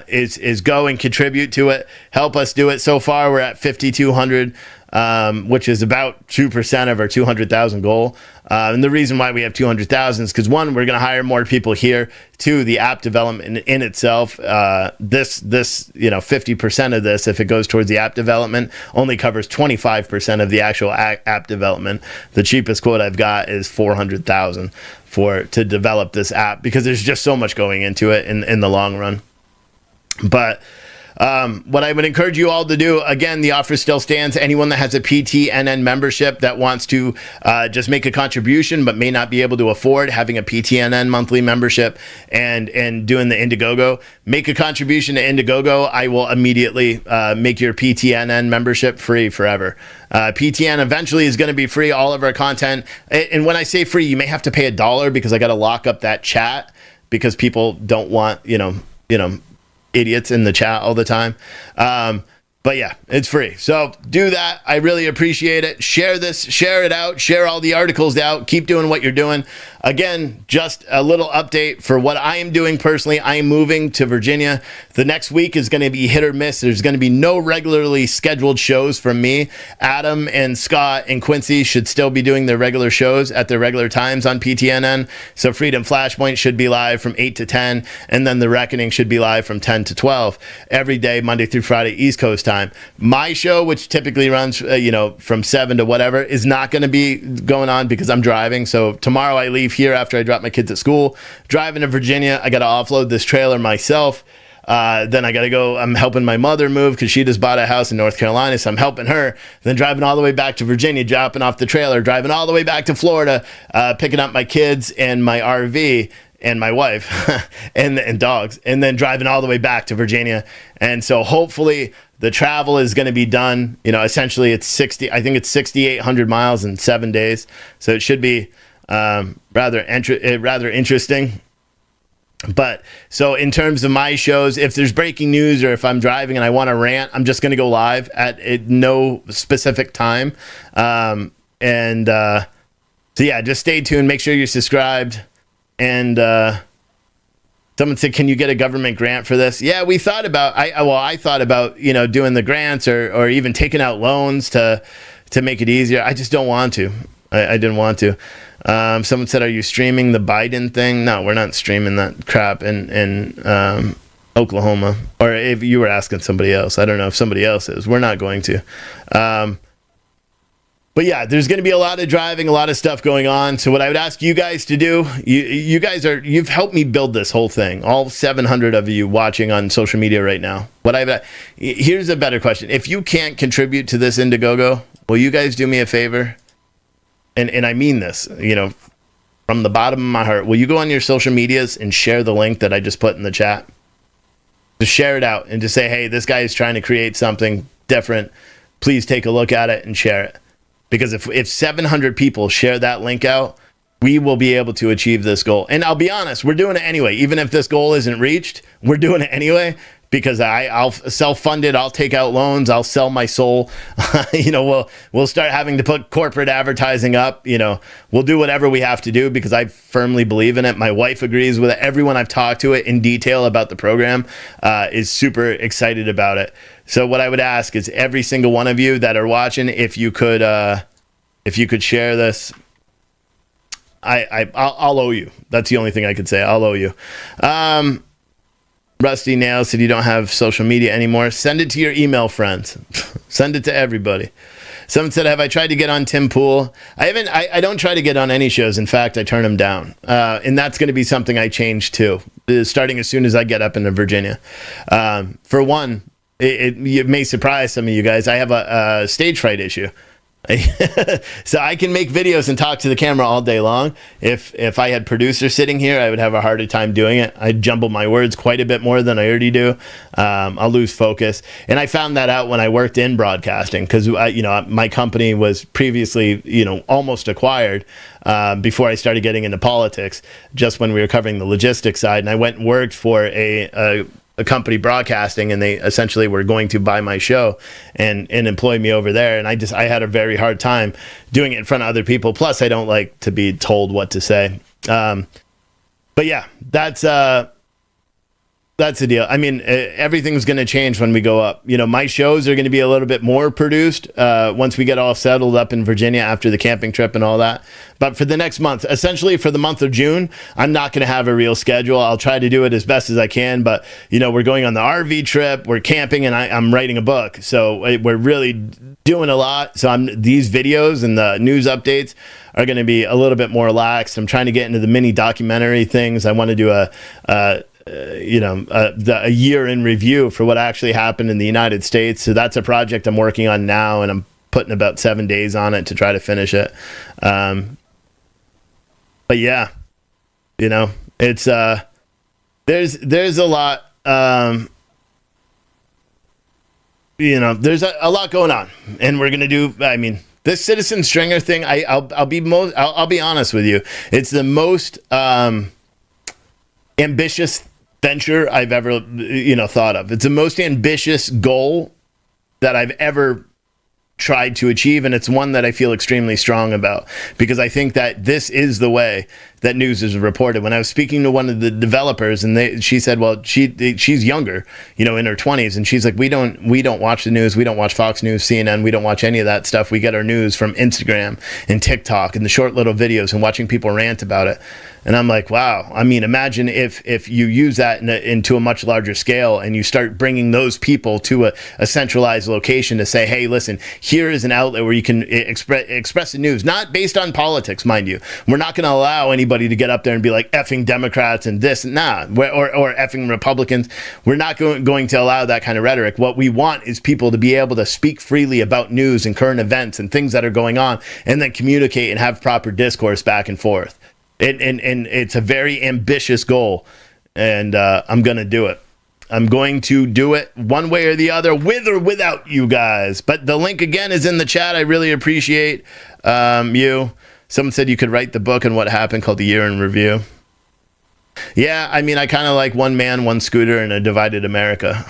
Speaker 1: is go and contribute to it. Help us do it. So far, we're at 5,200, which is about 2% of our 200,000 goal. And the reason why we have 200,000 is because, one, we're going to hire more people here. Two, the app development in itself, this 50% of this, if it goes towards the app development, only covers 25% of the actual app development. The cheapest quote I've got is 400,000 to develop this app, because there's just so much going into it in the long run. But what I would encourage you all to do, again, the offer still stands. Anyone that has a PTNN membership that wants to just make a contribution but may not be able to afford having a PTNN monthly membership and doing the Indiegogo, make a contribution to Indiegogo. I will immediately make your PTNN membership free forever. PTN eventually is going to be free, all of our content. And when I say free, you may have to pay $1 because I got to lock up that chat, because people don't want, idiots in the chat all the time. But yeah, it's free. So do that. I really appreciate it. Share this, share it out, share all the articles out. Keep doing what you're doing. Again, just a little update for what I am doing personally. I am moving to Virginia. The next week is going to be hit or miss. There's going to be no regularly scheduled shows from me. Adam and Scott and Quincy should still be doing their regular shows at their regular times on PTNN. So Freedom Flashpoint should be live from 8 to 10. And then The Reckoning should be live from 10 to 12 every day, Monday through Friday, East Coast time. My show, which typically runs, from 7 to whatever, is not going to be going on because I'm driving. So tomorrow I leave here after I drop my kids at school, driving to Virginia. I got to offload this trailer myself. Then I got to go. I'm helping my mother move because she just bought a house in North Carolina. So I'm helping her. Then driving all the way back to Virginia, dropping off the trailer, driving all the way back to Florida, picking up my kids and my RV and my wife and dogs, and then driving all the way back to Virginia. And so hopefully the travel is going to be done. Essentially it's 6,800 miles in 7 days. So it should be rather interesting. But so in terms of my shows, if there's breaking news or if I'm driving and I want to rant, I'm just going to go live at no specific time. So yeah, just stay tuned. Make sure you're subscribed. And someone said, "Can you get a government grant for this?" Yeah, we thought about. I thought about doing the grants or even taking out loans to make it easier. I just don't want to. I didn't want to. Someone said, "Are you streaming the Biden thing?" No, we're not streaming that crap in Oklahoma. Or if you were asking somebody else, I don't know if somebody else is. We're not going to. But yeah, there's going to be a lot of driving, a lot of stuff going on. So what I would ask you guys to do, you've helped me build this whole thing. All 700 of you watching on social media right now. Here's a better question. If you can't contribute to this Indiegogo, will you guys do me a favor? And I mean this, from the bottom of my heart. Will you go on your social medias and share the link that I just put in the chat? Just share it out and just say, hey, this guy is trying to create something different. Please take a look at it and share it. Because if 700 people share that link out, we will be able to achieve this goal. And I'll be honest, we're doing it anyway. Even if this goal isn't reached, we're doing it anyway. Because I'll self-fund it. I'll take out loans. I'll sell my soul. We'll start having to put corporate advertising up. We'll do whatever we have to do because I firmly believe in it. My wife agrees with it. Everyone I've talked to it in detail about the program is super excited about it. So what I would ask is every single one of you that are watching, if you could share this, I'll owe you. That's the only thing I could say. I'll owe you. Rusty Nail said you don't have social media anymore. Send it to your email friends. Send it to everybody. Someone said, have I tried to get on Tim Pool? I haven't. I don't try to get on any shows. In fact, I turn them down. And that's going to be something I change too, starting as soon as I get up into Virginia. For one, it may surprise some of you guys. I have a stage fright issue. So I can make videos and talk to the camera all day long. If I had producers sitting here, I would have a harder time doing it. I'd jumble my words quite a bit more than I already do. I'll lose focus. And I found that out when I worked in broadcasting because, my company was previously, almost acquired before I started getting into politics, just when we were covering the logistics side. And I went and worked for a company broadcasting, and they essentially were going to buy my show and employ me over there. And I had a very hard time doing it in front of other people. Plus I don't like to be told what to say. But yeah, that's the deal. I mean, everything's going to change when we go up. My shows are going to be a little bit more produced once we get all settled up in Virginia after the camping trip and all that. But for the next month, essentially for the month of June, I'm not going to have a real schedule. I'll try to do it as best as I can. But, we're going on the RV trip, we're camping, and I'm writing a book. So we're really doing a lot. So these videos and the news updates are going to be a little bit more relaxed. I'm trying to get into the mini documentary things. I want to do a year in review for what actually happened in the United States. So that's a project I'm working on now, and I'm putting about 7 days on it to try to finish it. But yeah, it's there's a lot. There's a lot going on, and we're gonna do. I mean, this Citizen Stringer thing. I'll be honest with you. It's the most ambitious venture I've ever thought of. It's the most ambitious goal that I've ever tried to achieve, and it's one that I feel extremely strong about, because I think that this is the way that news is reported. When I was speaking to one of the developers, and she said, well, she's younger, in her 20s, and she's like, we don't watch the news, we don't watch Fox News, CNN, we don't watch any of that stuff. We get our news from Instagram and TikTok and the short little videos and watching people rant about it. And I'm like, wow. I mean, imagine if you use that into a much larger scale, and you start bringing those people to a centralized location to say, hey, listen, here is an outlet where you can express the news, not based on politics, mind you. We're not going to allow anybody to get up there and be like effing Democrats and this and that, or effing Republicans. We're not going to allow that kind of rhetoric. What we want is people to be able to speak freely about news and current events and things that are going on, and then communicate and have proper discourse back and forth. And it's a very ambitious goal, and I'm going to do it. I'm going to do it one way or the other, with or without you guys. But the link, again, is in the chat. I really appreciate you. Someone said you could write the book on what happened called The Year in Review. Yeah, I mean, I kind of like One Man, One Scooter, and a Divided America.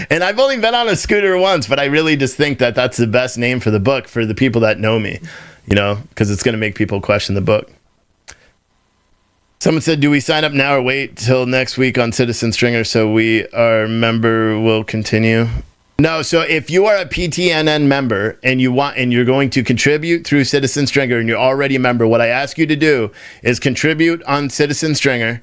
Speaker 1: And I've only been on a scooter once, but I really just think that that's the best name for the book for the people that know me, because it's going to make people question the book. Someone said, do we sign up now or wait till next week on Citizen Stringer so our member will continue? No, so if you are a PTNN member and you're going to contribute through Citizen Stringer and you're already a member, what I ask you to do is contribute on Citizen Stringer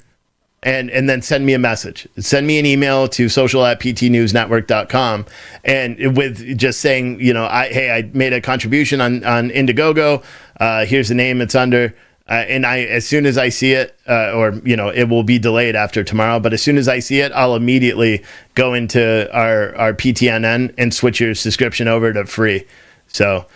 Speaker 1: and then send me a message. Send me an email to social@ptnewsnetwork.com, and with just saying, I made a contribution on Indiegogo. Here's the name it's under. And as soon as I see it, it will be delayed after tomorrow, but as soon as I see it, I'll immediately go into our PTNN and switch your subscription over to free. So,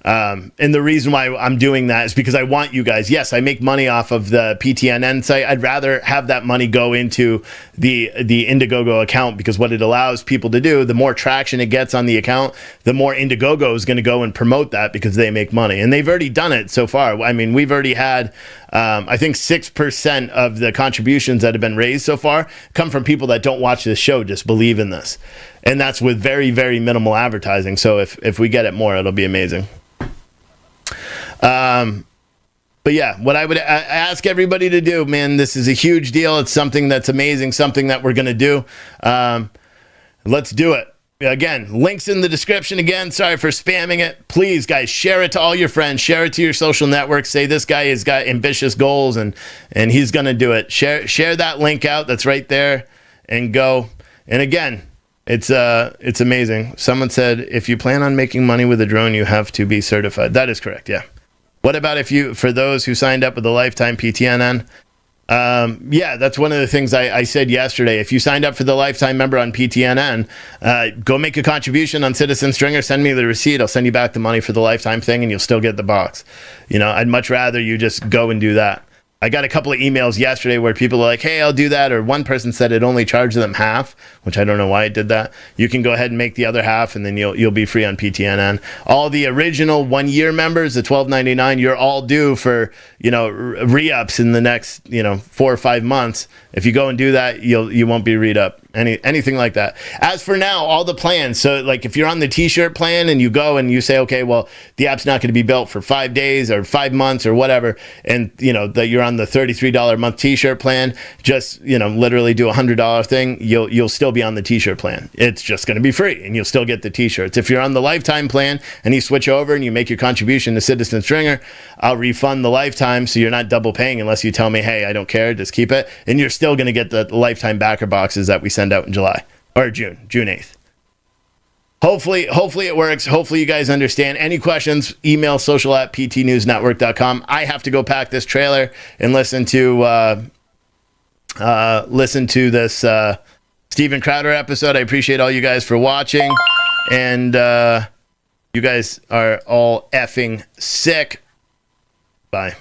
Speaker 1: and the reason why I'm doing that is because I want you guys. Yes, I make money off of the PTNN site. I'd rather have that money go into the Indiegogo account, because what it allows people to do, the more traction it gets on the account, the more Indiegogo is going to go and promote that, because they make money. And they've already done it so far. I mean, we've already had, I think 6% of the contributions that have been raised so far come from people that don't watch this show, just believe in this. And that's with very, very minimal advertising. So if we get it more, it'll be amazing. But yeah, what I would ask everybody to do, man, this is a huge deal. It's something that's amazing, something that we're going to do. Let's do it. Again, links in the description. Again, sorry for spamming it. Please, guys, share it to all your friends. Share it to your social networks. Say this guy has got ambitious goals and he's going to do it. Share that link out. That's right there, and go. And again, it's amazing. Someone said, if you plan on making money with a drone, you have to be certified. That is correct. Yeah. What about for those who signed up with the lifetime PTNN? Yeah, that's one of the things I said yesterday. If you signed up for the lifetime member on PTNN, go make a contribution on Citizen Stringer, send me the receipt. I'll send you back the money for the lifetime thing, and you'll still get the box. I'd much rather you just go and do that. I got a couple of emails yesterday where people are like, hey, I'll do that. Or one person said it only charged them half, which I don't know why it did that. You can go ahead and make the other half, and then you'll be free on PTNN. All the original 1 year members, the $12.99, you're all due for, re-ups in the next, 4 or 5 months. If you go and do that, you won't be re-up. Anything like that. As for now, all the plans. So like if you're on the t-shirt plan and you go and you say, okay, well, the app's not going to be built for 5 days or 5 months or whatever, and that you're on the $33 a month t-shirt plan, just literally do $100 thing, you'll still be on the t-shirt plan. It's just going to be free, and you'll still get the t-shirts. If you're on the lifetime plan and you switch over and you make your contribution to Citizen Stringer, I'll refund the lifetime, so you're not double paying unless you tell me, hey, I don't care, just keep it, and you're still going to get the lifetime backer boxes that we send out in July or June 8th. Hopefully it works. Hopefully you guys understand. Any questions, email social@ptnewsnetwork.com. I have to go pack this trailer and listen to this Steven Crowder episode. I appreciate all you guys for watching, and you guys are all effing sick. Bye.